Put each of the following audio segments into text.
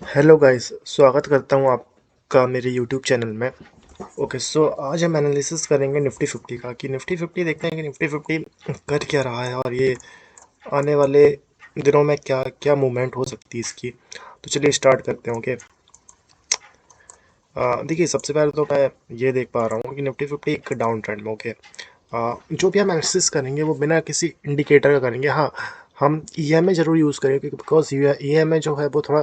Hello guys, स्वागत करता हूँ आपका मेरे यूट्यूब चैनल में। ओके, सो आज हम एनालिसिस करेंगे निफ्टी 50 का कि निफ्टी 50 देखते हैं कि निफ्टी 50 कर क्या रहा है और ये आने वाले दिनों में क्या क्या मूवमेंट हो सकती है इसकी। तो चलिए स्टार्ट करते हैं। ओके, देखिए सबसे पहले तो मैं ये देख पा रहा हूँ कि निफ्टी 50 एक डाउन ट्रेंड में। ओके, जो भी हम एनालिसिस करेंगे वो बिना किसी इंडिकेटर का करेंगे। हाँ, हम ईएमए ज़रूर यूज़ करेंगे बिकॉज ईएमए जो है वो थोड़ा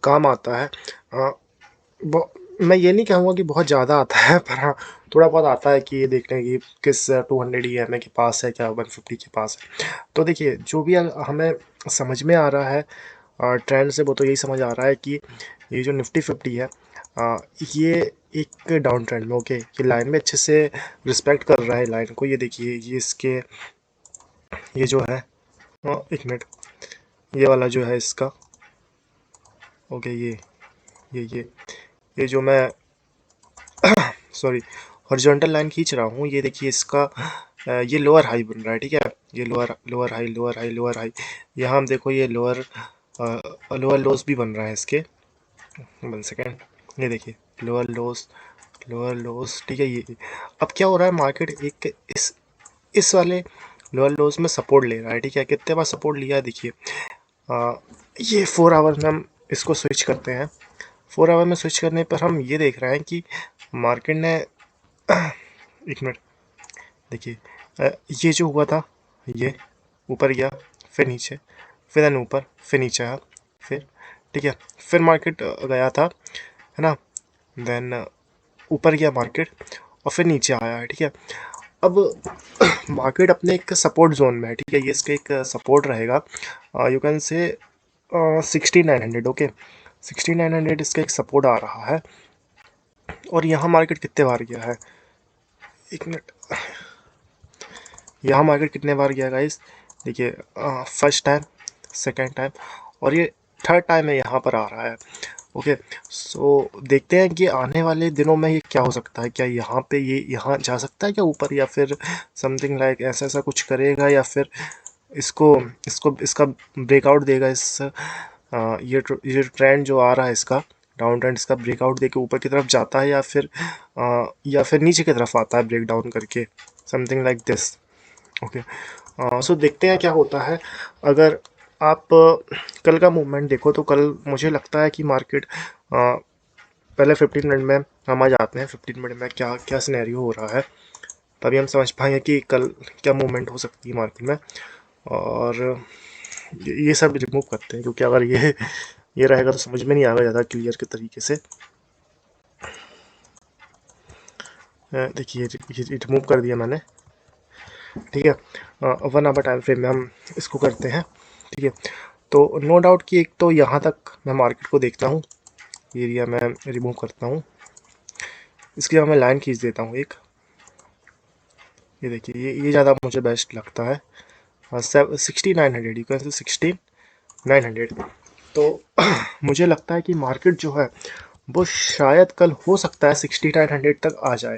काम आता है। मैं ये नहीं कहूँगा कि बहुत ज़्यादा आता है, पर हाँ थोड़ा बहुत आता है कि ये देखने की किस 200 ईएमए के पास है, क्या 150 के पास है। तो देखिए जो भी हमें समझ में आ रहा है ट्रेंड से, वो तो यही समझ आ रहा है कि ये जो निफ्टी 50 है ये एक डाउन ट्रेंड में। ओके, ये लाइन में अच्छे से रिस्पेक्ट कर रहा है लाइन को। ये देखिए, ये इसके ये जो है एक मिनट, ये वाला जो है इसका। ओके, ये ये जो मैं सॉरी हॉरिजॉन्टल लाइन खींच रहा हूँ, ये देखिए इसका ये लोअर हाई बन रहा है। ठीक है, ये lower lower high lower high lower high. यहाँ हम देखो ये लोअर लोअर लोस भी बन रहा है इसके। 1 सेकेंड, ये देखिए लोअर लोस। ठीक है, ये अब क्या हो रहा है, मार्केट एक इस वाले लोअर लोस में सपोर्ट ले रहा है। ठीक है, कितने बार सपोर्ट लिया है देखिए। अ, ये 4 आवर में हम इसको स्विच करते हैं। 4 आवर में स्विच करने पर हम ये देख रहे हैं कि मार्केट ने एक मिनट देखिए, ये जो हुआ था, ये ऊपर गया, फिर नीचे, फिर देन ऊपर, फिर नीचे आया, फिर ठीक है, फिर मार्केट गया था, है ना। देन ऊपर गया मार्केट और फिर नीचे आया है। ठीक है, अब मार्केट अपने एक सपोर्ट जोन में है। ठीक है, ये इसका एक सपोर्ट रहेगा, यू कैन से 6900। ओके, 6900 इसका एक सपोर्ट आ रहा है। और यहाँ मार्केट कितने बार गया है, एक मिनट, यहाँ मार्केट कितने बार गया गाइस, देखिए फर्स्ट टाइम, सेकंड टाइम और ये थर्ड टाइम है यहाँ पर आ रहा है। ओके, सो देखते हैं कि आने वाले दिनों में ये क्या हो सकता है। क्या यहाँ पे ये यहाँ जा सकता है क्या ऊपर, या फिर समथिंग लाइक ऐसा ऐसा कुछ करेगा, या फिर इसको इसको इसका ब्रेकआउट देगा। ये ट्रेंड जो आ रहा है इसका डाउन ट्रेंड, इसका ब्रेकआउट देके ऊपर की तरफ जाता है, या फिर नीचे की तरफ आता है ब्रेक डाउन करके, समथिंग लाइक दिस। ओके, सो देखते हैं क्या होता है। अगर आप कल का मूवमेंट देखो तो कल मुझे लगता है कि मार्केट पहले 15 मिनट में हम आ जाते हैं। 15 मिनट में क्या क्या सिनेरियो हो रहा है, तभी हम समझ पाएंगे कि कल क्या मूवमेंट हो सकती है मार्केट में। और ये सब रिमूव करते हैं, क्योंकि अगर ये रहेगा तो समझ में नहीं आएगा ज़्यादा क्लियर के तरीके से। देखिए ये रिमूव कर दिया मैंने। ठीक है, 1 आवर टाइम फ्रेम में हम इसको करते हैं। ठीक है, तो नो डाउट कि एक तो यहाँ तक मैं मार्केट को देखता हूँ, एरिया मैं रिमूव करता हूँ, इसके बाद मैं लाइन खींच देता हूँ एक। ये देखिए, ये ज़्यादा मुझे बेस्ट लगता है। 6900, यू कैन से 6900। तो मुझे लगता है कि मार्केट जो है वो शायद कल हो सकता है 6900 तक आ जाए।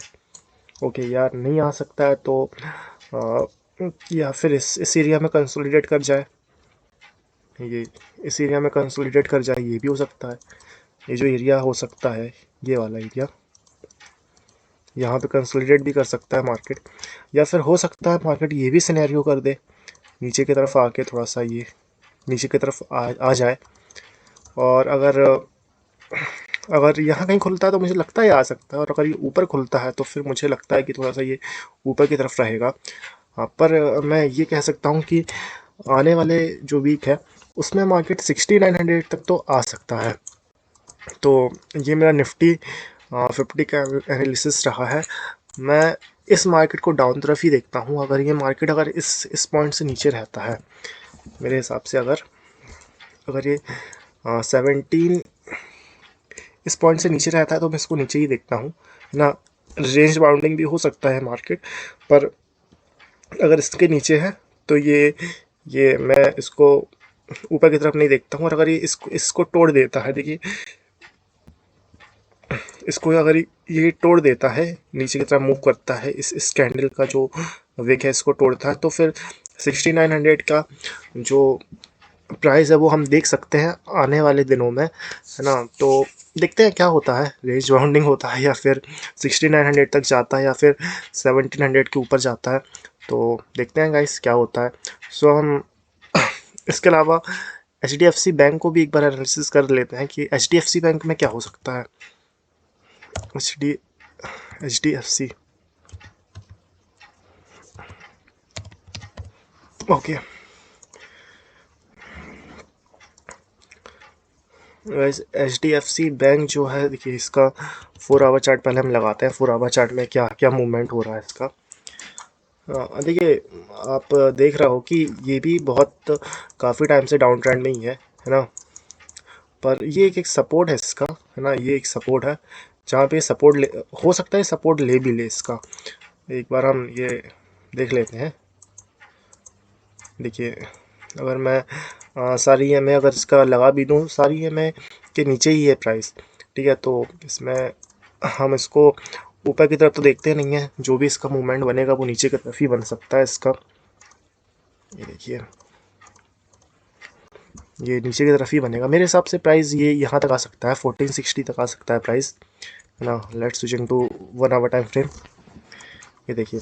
ओके यार, नहीं आ सकता है तो या फिर इस एरिया में कंसोलिडेट कर जाए, ये इस एरिया में कंसोलिडेट कर जाए, ये भी हो सकता है। ये जो एरिया हो सकता है, ये वाला एरिया, यहाँ पे कंसोलिडेट भी कर सकता है मार्केट, या फिर हो सकता है मार्केट ये भी सिनेरियो कर दे, नीचे की तरफ आके थोड़ा सा ये नीचे की तरफ आ जाए। और अगर यहाँ कहीं खुलता है तो मुझे लगता है आ सकता है, और अगर ये ऊपर खुलता है तो फिर मुझे लगता है कि थोड़ा सा ये ऊपर की तरफ रहेगा। हाँ, पर मैं ये कह सकता हूँ कि आने वाले जो वीक है उसमें मार्केट 6900 तक तो आ सकता है। तो ये मेरा निफ्टी 50 का एनालिसिस रहा है। मैं इस मार्केट को डाउन तरफ ही देखता हूँ। अगर ये मार्केट अगर इस पॉइंट से नीचे रहता है, मेरे हिसाब से अगर अगर ये 17 इस पॉइंट से नीचे रहता है तो मैं इसको नीचे ही देखता हूँ ना। रेंज बाउंडिंग भी हो सकता है मार्केट, पर अगर इसके नीचे है तो ये मैं इसको ऊपर की तरफ नहीं देखता हूँ। और अगर ये इसको इसको तोड़ देता है, देखिए इसको अगर ये तोड़ देता है, नीचे की तरफ मूव करता है, इस कैंडल का जो विक है इसको तोड़ता है, तो फिर 6900 का जो प्राइस है वो हम देख सकते हैं आने वाले दिनों में, है ना। तो देखते हैं क्या होता है, रेंज बाउंडिंग होता है या फिर 6900 तक जाता है या फिर 1700 के ऊपर जाता है। तो देखते हैं गाइस क्या होता है। सो हम इसके अलावा HDFC बैंक को भी एक बार एनालिसिस कर लेते हैं कि HDFC बैंक में क्या हो सकता है। HDFC okay guys, HDFC bank जो है, देखिए इसका 4 आवर चार्ट पहले हम लगाते हैं। 4 आवर चार्ट में क्या क्या मूवमेंट हो रहा है इसका। देखिए आप देख रहा हो कि ये भी बहुत काफ़ी टाइम से डाउन ट्रेंड में ही है ना। पर ये एक सपोर्ट है इसका, है ना। ये एक सपोर्ट है जहाँ पे सपोर्ट ले, हो सकता है सपोर्ट ले भी ले इसका। एक बार हम ये देख लेते हैं। देखिए अगर मैं सारी EMI अगर इसका लगा भी दूँ, सारी EMI के नीचे ही है प्राइस, ठीक है। तो इसमें हम इसको ऊपर की तरफ तो देखते नहीं है, जो भी इसका मूवमेंट बनेगा वो नीचे की तरफ ही बन सकता है इसका। ये देखिए ये नीचे की तरफ ही बनेगा मेरे हिसाब से। प्राइस ये यहाँ तक आ सकता है, 1460 तक आ सकता है प्राइस, है ना। Let's switch into 1 hour time frame. ये देखिए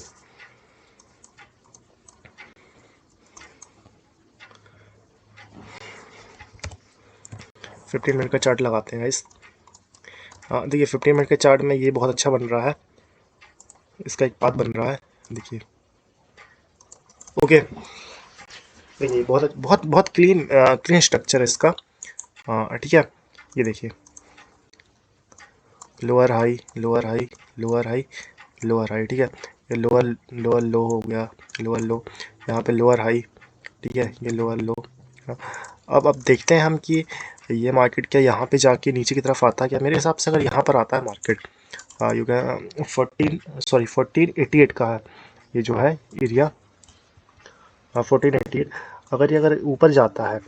15 मिनट का चार्ट लगाते हैं गाइस। हाँ देखिए 15 मिनट के चार्ट में ये बहुत अच्छा बन रहा है, इसका एक पाथ बन रहा है, देखिए। ओके देखिए बहुत बहुत बहुत क्लीन स्ट्रक्चर है इसका, ठीक है। ये देखिए lower high lower high lower high lower high, ठीक है। ये लोअर लोअर लो हो गया, लोअर लो, यहाँ पे लोअर हाई, ठीक है। ये लोअर लो। अब देखते हैं हम कि ये मार्केट क्या यहाँ पे जाके नीचे की तरफ आता है क्या। मेरे हिसाब से अगर यहाँ पर आता है मार्केट, यू कैन 1488 का है ये जो है एरिया, 1488। अगर ये अगर ऊपर जाता है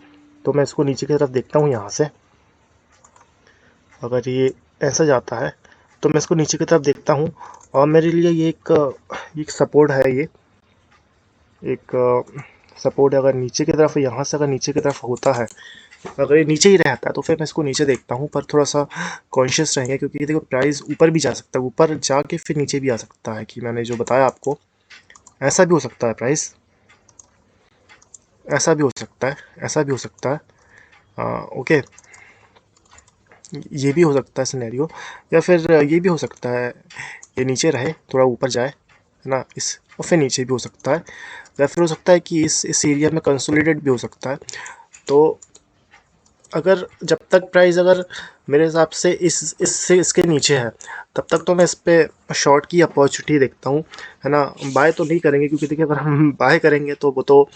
तो मैं इसको नीचे की तरफ देखता हूँ यहाँ से। अगर ये ऐसा जाता है तो मैं इसको नीचे की तरफ देखता हूँ, और मेरे लिए ये एक सपोर्ट है। ये एक सपोर्ट है। अगर नीचे की तरफ यहाँ से अगर नीचे की तरफ होता है, अगर ये नीचे ही रहता है तो फिर मैं इसको नीचे देखता हूँ, पर थोड़ा सा कॉन्शियस रहेंगे क्योंकि देखो प्राइस ऊपर भी जा सकता है, ऊपर जाके फिर नीचे भी आ सकता है, कि मैंने जो बताया आपको ऐसा भी हो सकता है प्राइस, ऐसा भी हो सकता है, ऐसा भी हो सकता है। ओके ये भी हो सकता है सिनेरियो, या फिर ये भी हो सकता है ये नीचे रहे थोड़ा ऊपर जाए, है ना, इस, और फिर नीचे भी हो सकता है, या फिर हो सकता है कि इस एरिया में कंसोलिडेट भी हो सकता है। तो अगर जब तक प्राइस अगर मेरे हिसाब से इससे इसके नीचे है, तब तक तो मैं इस पे शॉर्ट की अपॉर्चुनिटी देखता हूँ, है ना। बाय तो नहीं करेंगे क्योंकि देखिए अगर हम बाय करेंगे तो वो तो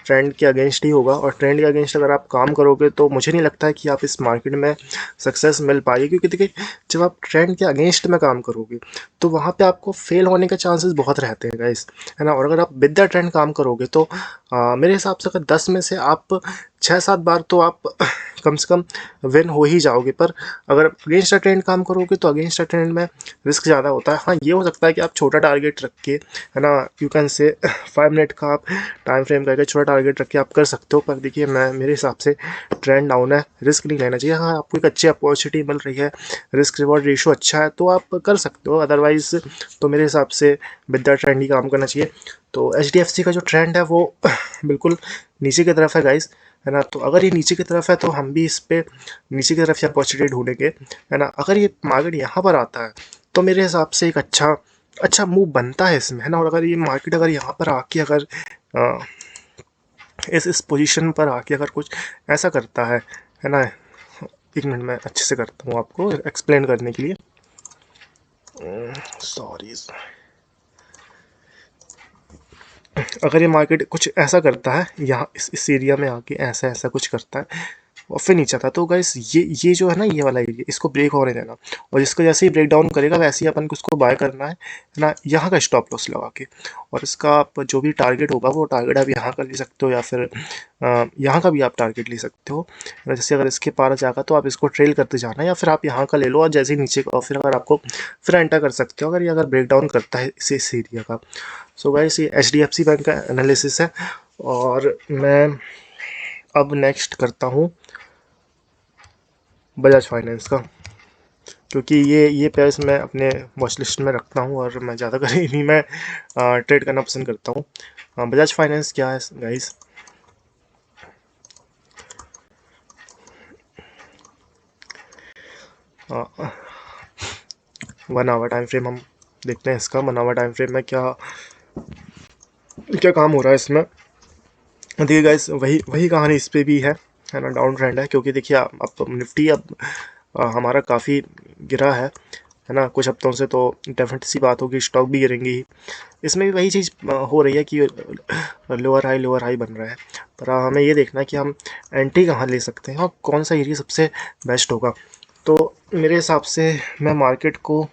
ट्रेंड के अगेंस्ट ही होगा, और ट्रेंड के अगेंस्ट अगर आप काम करोगे तो मुझे नहीं लगता है कि आप इस मार्केट में सक्सेस मिल पाएगी। क्योंकि देखिए जब आप ट्रेंड के अगेंस्ट में काम करोगे तो वहाँ पे आपको फेल होने के चांसेस बहुत रहते हैं गाइस, है ना। और अगर आप विद द ट्रेंड काम करोगे तो मेरे हिसाब से अगर 10 में से आप 6-7 बार तो आप कम से कम विन हो ही जाओगे। पर अगर अगेंस्ट द ट्रेंड काम करोगे तो अगेंस्ट द ट्रेंड में रिस्क ज़्यादा होता है। हाँ ये हो सकता है कि आप छोटा टारगेट रख के, है ना, यू कैन से 5 मिनट का आप टाइम फ्रेम करके छोटा टारगेट रख के आप कर सकते हो। पर देखिए मैं मेरे हिसाब से ट्रेंड डाउन है, रिस्क नहीं लेना चाहिए। हाँ आपको एक अच्छी अपॉर्चुनिटी मिल रही है, रिस्क रिवॉर्ड रेशो अच्छा है तो आप कर सकते हो, अदरवाइज तो मेरे हिसाब से विद द ट्रेंड ही काम करना चाहिए। तो HDFC का जो ट्रेंड है वो बिल्कुल नीचे की तरफ है गाइस, है ना। तो अगर ये नीचे की तरफ है तो हम भी इस पे नीचे की तरफ से अपॉर्चुनिटी ढूंढेंगे, है ना। अगर ये मार्केट यहाँ पर आता है तो मेरे हिसाब से एक अच्छा मूव बनता है इसमें, है ना। और अगर ये मार्केट अगर यहाँ पर आके अगर अ, इस पोजीशन पर आके अगर कुछ ऐसा करता है ना। एक मिनट मैं अच्छे से करता हूँ आपको एक्सप्लेन करने के लिए, सॉरी। अगर ये मार्केट कुछ ऐसा करता है यहाँ इस एरिया में आके ऐसा ऐसा कुछ करता है और फिर नीचे आता है, तो गाइस ये जो है ना, ये वाला एरिया इसको ब्रेक होने देना, और इसको जैसे ही ब्रेक डाउन करेगा वैसे ही अपन को उसको बाय करना है ना, यहाँ का स्टॉप लॉस लगा के। और इसका आप जो भी टारगेट होगा वो टारगेट आप यहाँ का ले सकते हो, या फिर यहाँ का भी आप टारगेट ले सकते हो। जैसे अगर इसके पार जाएगा तो आप इसको ट्रेल करते जाना, या फिर आप यहाँ का ले लो और जैसे ही नीचे का फिर अगर आपको फिर एंटर कर सकते हो अगर ये अगर ब्रेक डाउन करता है इस एरिया का। सो गाइस ये HDFC बैंक का एनालिसिस है, और मैं अब नेक्स्ट करता हूँ बजाज फाइनेंस का, क्योंकि ये पेयर्स मैं अपने वॉच लिस्ट में रखता हूँ और मैं ज़्यादा कर इन्हीं में ट्रेड करना पसंद करता हूँ। बजाज फाइनेंस क्या है गाइस, 1 आवर टाइम फ्रेम हम देखते हैं इसका। 1 आवर टाइम फ्रेम में क्या क्या काम हो रहा है इसमें। देखिए गाइस, वही वही कहानी इस पे भी है ना, डाउन ट्रेंड है। क्योंकि देखिए अब निफ्टी अब हमारा काफ़ी गिरा है ना कुछ हफ्तों से, तो डेफिनेट सी बात होगी स्टॉक भी गिरेंगी ही। इसमें भी वही चीज़ हो रही है कि लोअर हाई बन रहा है। पर हमें ये देखना है कि हम एंट्री कहाँ ले सकते हैं और कौन सा एरिया सबसे बेस्ट होगा। तो मेरे हिसाब से मैं मार्केट को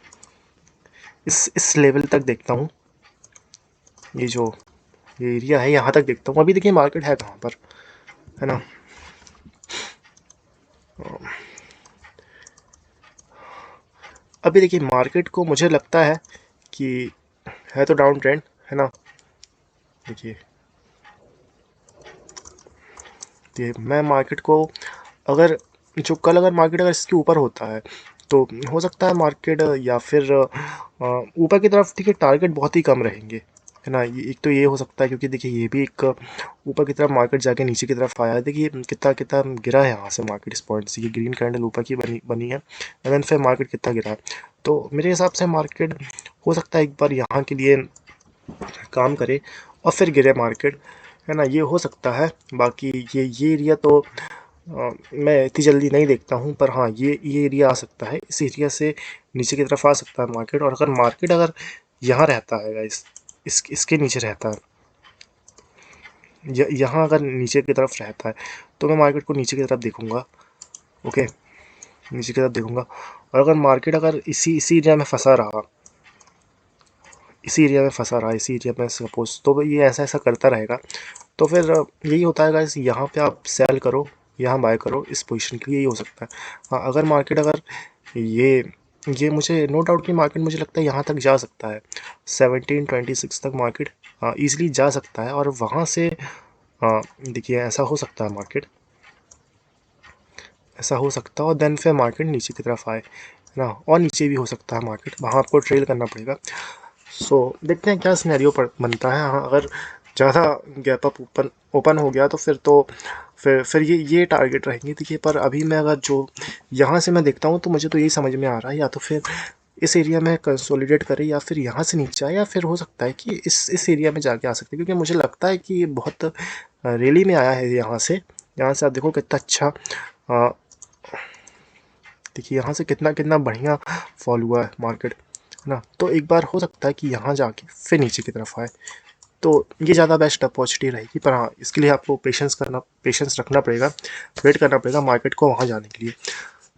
इस लेवल तक देखता हूँ। ये जो ये एरिया है यहाँ तक देखता हूँ। अभी देखिए मार्केट है कहाँ पर, है ना। अभी देखिए मार्केट को मुझे लगता है कि है तो डाउन ट्रेंड, है ना। देखिए ये मैं मार्केट को अगर जो कल अगर मार्केट अगर इसके ऊपर होता है तो हो सकता है मार्केट या फिर ऊपर की तरफ, देखिए टारगेट बहुत ही कम रहेंगे, है ना। ये एक तो ये हो सकता है, क्योंकि देखिए ये भी एक ऊपर की तरफ मार्केट जाके नीचे की तरफ आया है। देखिए कितना कितना गिरा है यहाँ से मार्केट इस पॉइंट से। ये ग्रीन कैंडल ऊपर की बनी बनी है, एंड देन फिर मार्केट कितना गिरा है। तो मेरे हिसाब से मार्केट हो सकता है एक बार यहाँ के लिए काम करे और फिर गिरे मार्केट, है ना। ये हो सकता है। बाकी ये एरिया तो मैं इतनी जल्दी नहीं देखता हूँ, पर हाँ ये एरिया आ सकता है। इस एरिया से नीचे की तरफ आ सकता है मार्केट। और अगर मार्केट अगर यहाँ रहता है गाइस, इसके नीचे रहता है, यहाँ अगर नीचे की तरफ रहता है तो मैं मार्केट को नीचे की तरफ देखूंगा। ओके, नीचे की तरफ देखूंगा। और अगर मार्केट अगर इसी एरिया में फंसा रहा, इसी एरिया में सपोज, तो ये ऐसा ऐसा करता रहेगा, तो फिर यही होता है गाइस, यहाँ पे आप सेल करो, यहाँ बाय करो। इस पोजीशन के लिए यही हो सकता है। हाँ, अगर मार्केट अगर ये ये मुझे नो डाउट कि मार्केट मुझे लगता है यहाँ तक जा सकता है, 1726 तक मार्केट ईजिली जा सकता है। और वहाँ से देखिए ऐसा हो सकता है मार्केट, ऐसा हो सकता है और देन फिर मार्केट नीचे की तरफ आए, है ना। और नीचे भी हो सकता है मार्केट, वहाँ आपको ट्रेल करना पड़ेगा। सो देखते हैं क्या सिनेरियो बनता है। हाँ, अगर ज़्यादा गैप अप ओपन ओपन हो गया तो फिर तो फिर ये टारगेट रहेंगे। देखिए पर अभी मैं अगर जो यहाँ से मैं देखता हूँ तो मुझे तो यही समझ में आ रहा है, या तो फिर इस एरिया में कंसोलिडेट करे या फिर यहाँ से नीचे आए, या फिर हो सकता है कि इस एरिया में जाके आ सकते हैं। क्योंकि मुझे लगता है कि ये बहुत रैली में आया है यहाँ से आप देखो कितना अच्छा देखिए यहाँ से कितना कितना बढ़िया फॉल हुआ है मार्केट, है ना। तो एक बार हो सकता है कि यहाँ जाके फिर नीचे की तरफ आए, तो ये ज़्यादा बेस्ट अपॉर्चुनिटी रहेगी। पर हाँ, इसके लिए आपको पेशेंस रखना पड़ेगा, वेट करना पड़ेगा मार्केट को वहाँ जाने के लिए।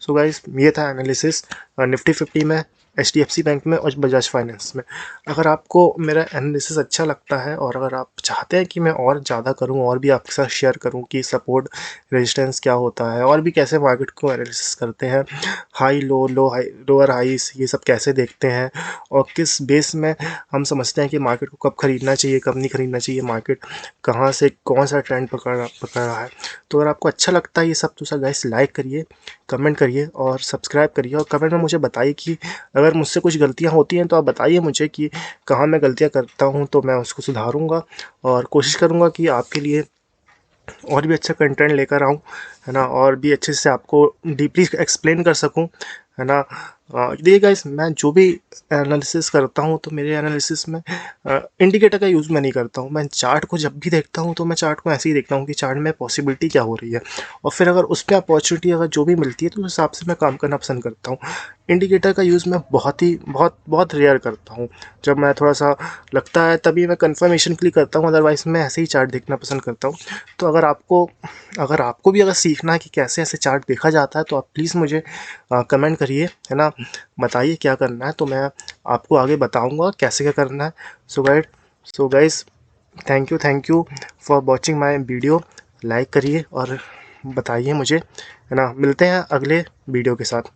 सो गाइस, ये था एनालिसिस निफ्टी 50 में, HDFC बैंक में और बजाज फाइनेंस में। अगर आपको मेरा एनालिसिस अच्छा लगता है और अगर आप चाहते हैं कि मैं और ज़्यादा करूं और भी आपके साथ शेयर करूं कि सपोर्ट रेजिस्टेंस क्या होता है और भी कैसे मार्केट को एनालिसिस करते हैं, हाई लो हाई लोअर हाईस ये सब कैसे देखते हैं, और किस बेस में हम समझते हैं कि मार्केट को कब खरीदना चाहिए कब नहीं खरीदना चाहिए, मार्केट कहाँ से कौन सा ट्रेंड पकड़ रहा है। तो अगर आपको अच्छा लगता है ये सब, तो सर गाइस लाइक करिए, कमेंट करिए और सब्सक्राइब करिए। और कमेंट में मुझे बताइए कि अगर मुझसे कुछ गलतियाँ होती हैं तो आप बताइए मुझे कि कहाँ मैं गलतियाँ करता हूँ, तो मैं उसको सुधारूँगा और कोशिश करूँगा कि आपके लिए और भी अच्छा कंटेंट लेकर आऊँ, है ना। और भी अच्छे से आपको डीपली एक्सप्लेन कर सकूँ, है ना। देखिए गाइस, मैं जो भी एनालिसिस करता हूँ तो मेरे एनालिसिस में इंडिकेटर का यूज़ मैं नहीं करता हूँ। मैं चार्ट को जब भी देखता हूँ तो मैं चार्ट को ऐसे ही देखता हूँ कि चार्ट में पॉसिबिलिटी क्या हो रही है, और फिर अगर उस पर अपॉर्चुनिटी अगर जो भी मिलती है तो उस हिसाब से मैं काम करना पसंद करता हूँ। इंडिकेटर का यूज़ मैं बहुत रेयर करता हूँ। जब मैं थोड़ा सा लगता है तभी मैं कंफर्मेशन के लिए करता हूँ, अदरवाइज़ मैं ऐसे ही चार्ट देखना पसंद करता हूँ। तो अगर आपको भी अगर सीखना है कि कैसे ऐसे चार्ट देखा जाता है तो आप प्लीज़ मुझे कमेंट करिए, है ना। बताइए क्या करना है, तो मैं आपको आगे बताऊंगा कैसे क्या करना है। So guys, thank you for watching my video. Like करिए और बताइए मुझे, है ना। मिलते हैं अगले वीडियो के साथ।